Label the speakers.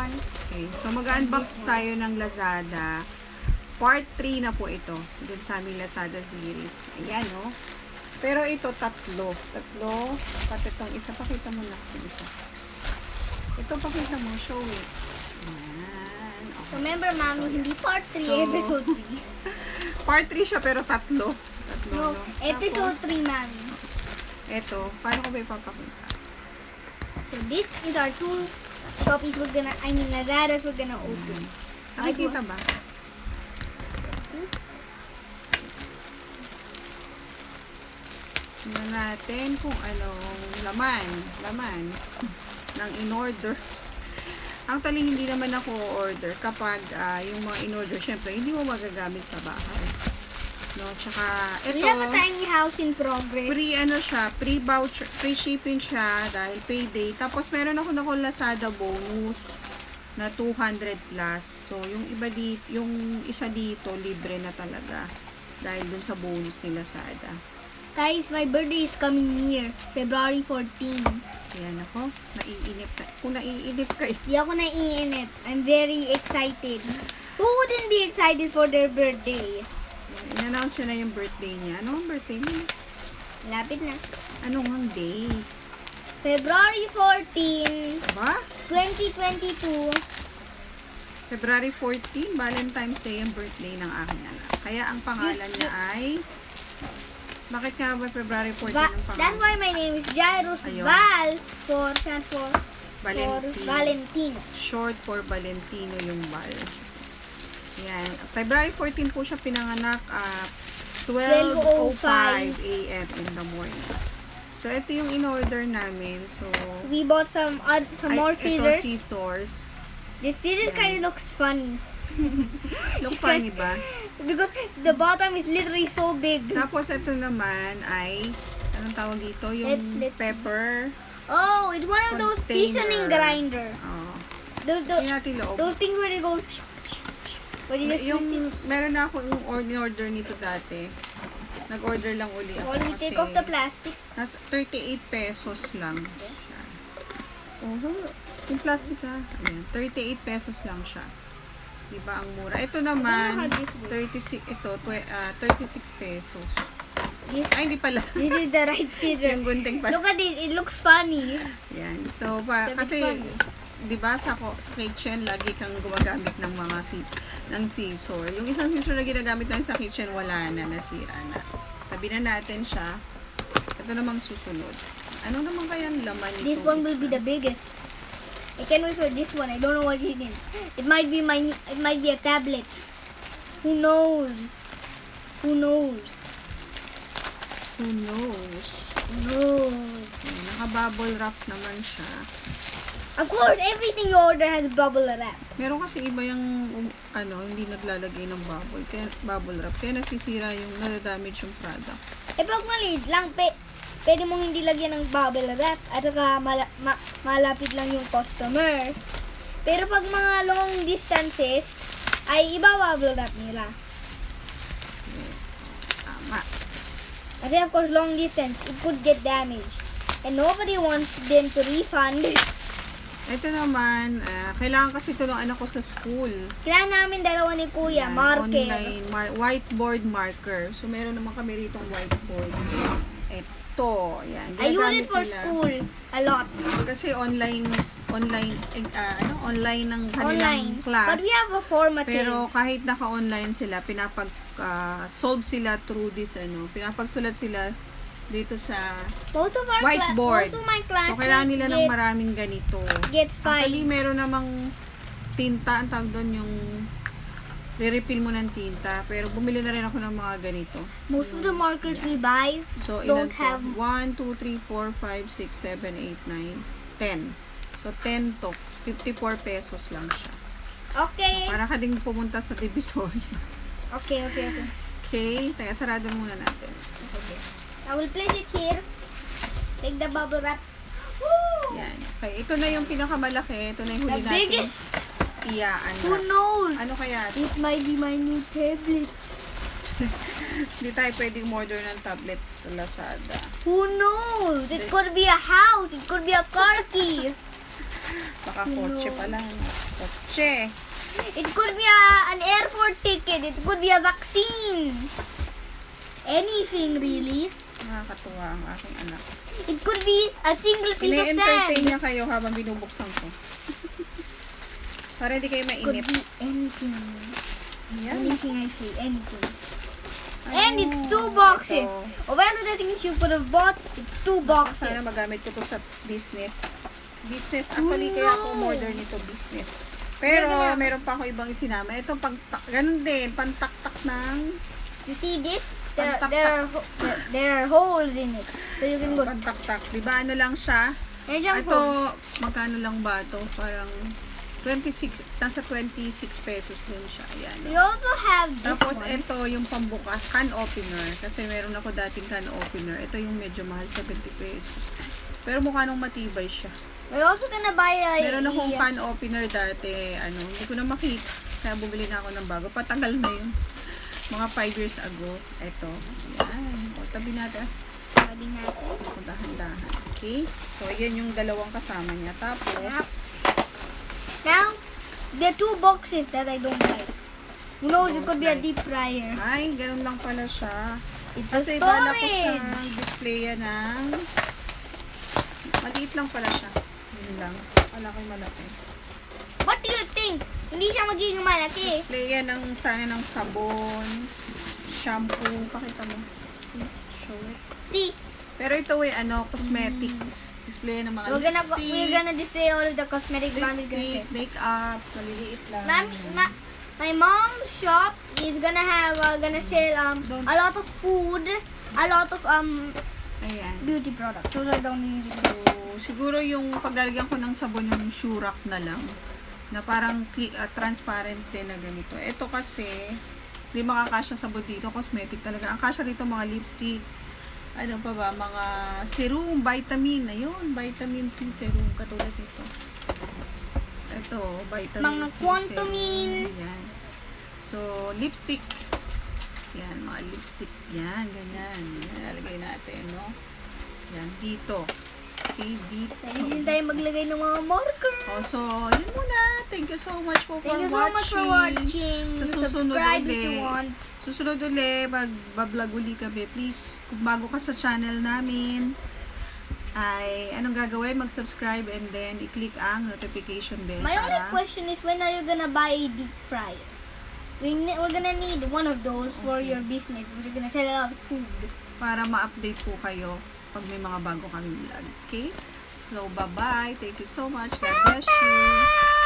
Speaker 1: one.
Speaker 2: Okay, so mag-unbox tayo ng Lazada. Part 3 na po ito. Dun sa aming Lazada series. Ayan, no? Pero ito, tatlo. Pati itong isa. Pakita mo na. Ito, pakita mo. Show it. Ayan. Okay.
Speaker 1: Remember, Mami, hindi part 3,
Speaker 2: So,
Speaker 1: episode 3.
Speaker 2: Part 3 siya, pero tatlo.
Speaker 1: No,
Speaker 2: no?
Speaker 1: episode
Speaker 2: Tapos,
Speaker 1: 3, Mami.
Speaker 2: ito, paano ko ba ipapakita?
Speaker 1: So, this is our two Shoppies Lazadas we're gonna open.
Speaker 2: Nakikita ba?
Speaker 1: See?
Speaker 2: Tingnan natin kung anong laman ng in-order. Actually, hindi naman ako order kapag yung mga in-order, syempre, hindi mo magagamit sa bahay. No, tsaka, ito,
Speaker 1: We have a tiny house in progress.
Speaker 2: Free voucher, free shipping siya dahil payday. Tapos, meron ako Lazada bonus na 200 plus. So, yung isa dito, libre na talaga dahil dun sa bonus ni Lazada.
Speaker 1: Guys, my birthday is coming near. February 14.
Speaker 2: Ayan ako, naiinip na. Kung naiinip ka,
Speaker 1: Di ako naiinip. I'm very excited. Who wouldn't be excited for their birthday?
Speaker 2: in-announce yun na yung birthday niya. Ano ang birthday niya?
Speaker 1: Lapit na.
Speaker 2: Anong ang day?
Speaker 1: February 14,
Speaker 2: Ba?
Speaker 1: 2022.
Speaker 2: February 14, Valentine's Day ang birthday ng aking anak. Kaya ang pangalan niya ay... Bakit nga ba February 14 ang pangalan?
Speaker 1: That's why my name is Jairus
Speaker 2: Ayun.
Speaker 1: Val stands for Valentino.
Speaker 2: Short for Valentino yung Val. Yan. February 14 po siya pinanganak at 12:05 a.m. in the morning. So, ito yung in-order namin. So
Speaker 1: We bought some more scissors.
Speaker 2: Ito, scissors.
Speaker 1: This scissors kind of looks funny.
Speaker 2: Look funny ba?
Speaker 1: Because the bottom is literally so big.
Speaker 2: Tapos, ito naman ay, anong tawag dito? Yung
Speaker 1: Let's see.
Speaker 2: pepper.
Speaker 1: Oh, it's one of those
Speaker 2: Container.
Speaker 1: seasoning grinder.
Speaker 2: Oh.
Speaker 1: Those
Speaker 2: Tingnan natin loob.
Speaker 1: things where they go. Where you just twist it.
Speaker 2: Meron na ako yung order nito dati. Nag-order lang uli ako
Speaker 1: While we
Speaker 2: kasi
Speaker 1: take off the plastic.
Speaker 2: nasa 38 pesos lang siya. Oh, yung plastic ayan, 38 pesos lang siya. Diba ang mura? Ito naman,
Speaker 1: I don't know how this works.
Speaker 2: 36 pesos.
Speaker 1: This,
Speaker 2: Ay, hindi pala.
Speaker 1: this is the right scissor.
Speaker 2: Yung gunting pala.
Speaker 1: Look at this. It looks funny.
Speaker 2: Yan. So, kasi, di ba sa kitchen, lagi kang gumagamit ng mga ng scissor. Yung isang scissor na ginagamit namin sa kitchen, wala na, nasira na. Tabi na natin siya. Ito namang susunod. Ano naman kaya ang laman nito?
Speaker 1: This one will be the biggest. I can't wait for this one. I don't know what it is. It might be a tablet. Who knows? Who knows?
Speaker 2: Who knows?
Speaker 1: Who knows?
Speaker 2: Naka-bubble wrap naman siya.
Speaker 1: Of course, everything you order has bubble wrap.
Speaker 2: Meron kasi iba yung hindi naglalagay ng bubble wrap. Kaya nasisira yung nadadamage yung product.
Speaker 1: Eh, pag maliit lang, pwede mong hindi lagyan ng bubble wrap at saka malapit lang yung customer. Pero pag mga long distances, ay iba bubble wrap nila.
Speaker 2: Tama.
Speaker 1: Kasi of course, long distance, it could get damaged. And nobody wants them to refund.
Speaker 2: Ito naman, kailangan kasi ito ng anak ko sa school.
Speaker 1: Kailangan namin dalawa ni Kuya,
Speaker 2: Yan,
Speaker 1: marker.
Speaker 2: Online, whiteboard marker. So, meron naman kami rito whiteboard. Ito, yan.
Speaker 1: I use
Speaker 2: Ginagamit
Speaker 1: it for
Speaker 2: nila.
Speaker 1: school a lot.
Speaker 2: Kasi online ng kanilang
Speaker 1: Online.
Speaker 2: class.
Speaker 1: But we have a formative.
Speaker 2: Pero kahit naka-online sila, solve sila through this, pinapagsulat sila dito sa
Speaker 1: most of our
Speaker 2: whiteboard.
Speaker 1: most of my
Speaker 2: So,
Speaker 1: classmates
Speaker 2: kailangan nila ng maraming ganito.
Speaker 1: gets 5.
Speaker 2: Actually, meron namang tinta, ang tawag doon yung re-refill mo ng tinta. Pero bumili na rin ako ng mga ganito.
Speaker 1: Most of the markers we buy
Speaker 2: So,
Speaker 1: don't
Speaker 2: ilan
Speaker 1: have.
Speaker 2: to? 1, 2, 3, 4, 5, 6, 7, 8, 9, 10. So, 10 to. 54 pesos lang siya.
Speaker 1: Okay.
Speaker 2: Para ka ding pumunta sa Divisoria.
Speaker 1: Okay.
Speaker 2: Okay, tayo sarado muna natin.
Speaker 1: Okay. I will place it here. Take the bubble wrap. Woo!
Speaker 2: Yan. Okay, ito na yung pinakamalaki. Ito na yung
Speaker 1: The
Speaker 2: huli natin.
Speaker 1: biggest.
Speaker 2: Iyaan
Speaker 1: Who
Speaker 2: na.
Speaker 1: knows?
Speaker 2: Ano kaya?
Speaker 1: This might be my new tablet.
Speaker 2: Hindi tayo pwedeng order ng tablets sa Lazada.
Speaker 1: Who knows? It could be a house. It could be a car key.
Speaker 2: Baka kotse pala. Kotse.
Speaker 1: It could be an airport ticket. It could be a vaccine. Anything really.
Speaker 2: Nakakatuwa ang aking anak.
Speaker 1: It could be a single piece of
Speaker 2: Ine-entertain
Speaker 1: sand.
Speaker 2: niya kayo habang binubuksan ko. Para hindi kayo
Speaker 1: Could
Speaker 2: mainip.
Speaker 1: be anything.
Speaker 2: Yan.
Speaker 1: Anything I say. Anything.
Speaker 2: Ay,
Speaker 1: And it's 2 boxes.
Speaker 2: ito.
Speaker 1: Of the things you could have bought, it's 2 boxes.
Speaker 2: Sana magamit ko to sa business. Business. Actually, kaya ako order nito business. Pero, meron pa ako ibang isinama. Ito, ganun din. Pantaktak ng
Speaker 1: You see this?
Speaker 2: Pantaktak.
Speaker 1: There are holes in it. So you can go.
Speaker 2: pantaktak. Diba, ano lang siya?
Speaker 1: There's yung
Speaker 2: Ito,
Speaker 1: holes.
Speaker 2: magkano lang ba ito? Parang 26, nasa 26 pesos din siya. Ayan.
Speaker 1: We also have this
Speaker 2: Tapos,
Speaker 1: one.
Speaker 2: ito yung pambukas, can opener. Kasi meron ako dating can opener. Ito yung medyo mahal, 70 pesos. Pero mukha nung matibay siya.
Speaker 1: We're also gonna buy a...
Speaker 2: Meron akong can opener dati. Hindi ko na makita. Kaya bumili na ako ng bago. Patagal na yun. Mga 5 years ago. Ito. Ayan. O, tabi natin.
Speaker 1: Sabi natin.
Speaker 2: O, dahan-dahan. Okay? So, ayan yung dalawang kasama niya. Tapos,
Speaker 1: Now, there are 2 boxes that I don't like. Who knows, it could be a
Speaker 2: Don't
Speaker 1: deep fryer.
Speaker 2: ay, ganun lang pala siya.
Speaker 1: It's a
Speaker 2: Kasi bala ko siya
Speaker 1: storage.
Speaker 2: display ng maliit lang pala siya. Yun lang. Wala ko'y malaki.
Speaker 1: What do you think? Hindi siya magiging malaki.
Speaker 2: Display yan ng sana ng sabon, shampoo. Pakita mo. Show it.
Speaker 1: See,
Speaker 2: Pero ito ay cosmetics. Display ng mga
Speaker 1: we're
Speaker 2: lipstick,
Speaker 1: gonna display all of the cosmetic brand.
Speaker 2: lipstick, makeup, maliliit lang.
Speaker 1: My mom's shop is gonna have gonna sell a lot of food, a lot of
Speaker 2: Ayan.
Speaker 1: beauty products. So I don't use it.
Speaker 2: So, siguro yung paglalagyan ko ng sabon yung Shurak na lang. Na parang transparent din na ganito. Ito kasi, hindi makakasya sabon dito. Cosmetic talaga. Ang kasya dito mga lipstick. Ano pa ba? Mga serum, vitamin. Ayun, vitamin C serum. Katulad nito. Ito, vitamin
Speaker 1: Mga
Speaker 2: C
Speaker 1: Quantumin.
Speaker 2: serum. Yan. So, lipstick. Yan, mga lipstick. Yan, ganyan. Yan, lalagay natin, no? Yan, dito. Okay, dito.
Speaker 1: Pwede din tayo maglagay ng mga marker.
Speaker 2: Oh, so, yun muna. Thank you so much po for
Speaker 1: Thank you so much for watching.
Speaker 2: watching. Sa susunod
Speaker 1: Subscribe if
Speaker 2: ulit.
Speaker 1: you want.
Speaker 2: Susunod ulit, mag-vlog uli kami. Please, kung bago ka sa channel namin, ay anong gagawin? Mag-subscribe and then i-click ang notification bell
Speaker 1: My only
Speaker 2: para
Speaker 1: question is, when are you gonna buy a deep fryer? We're gonna need one of those for your business because you're gonna sell a lot of food.
Speaker 2: para ma-update po kayo pag may mga bago kami vlog. Okay? So, bye-bye. Thank you so much. God bless you.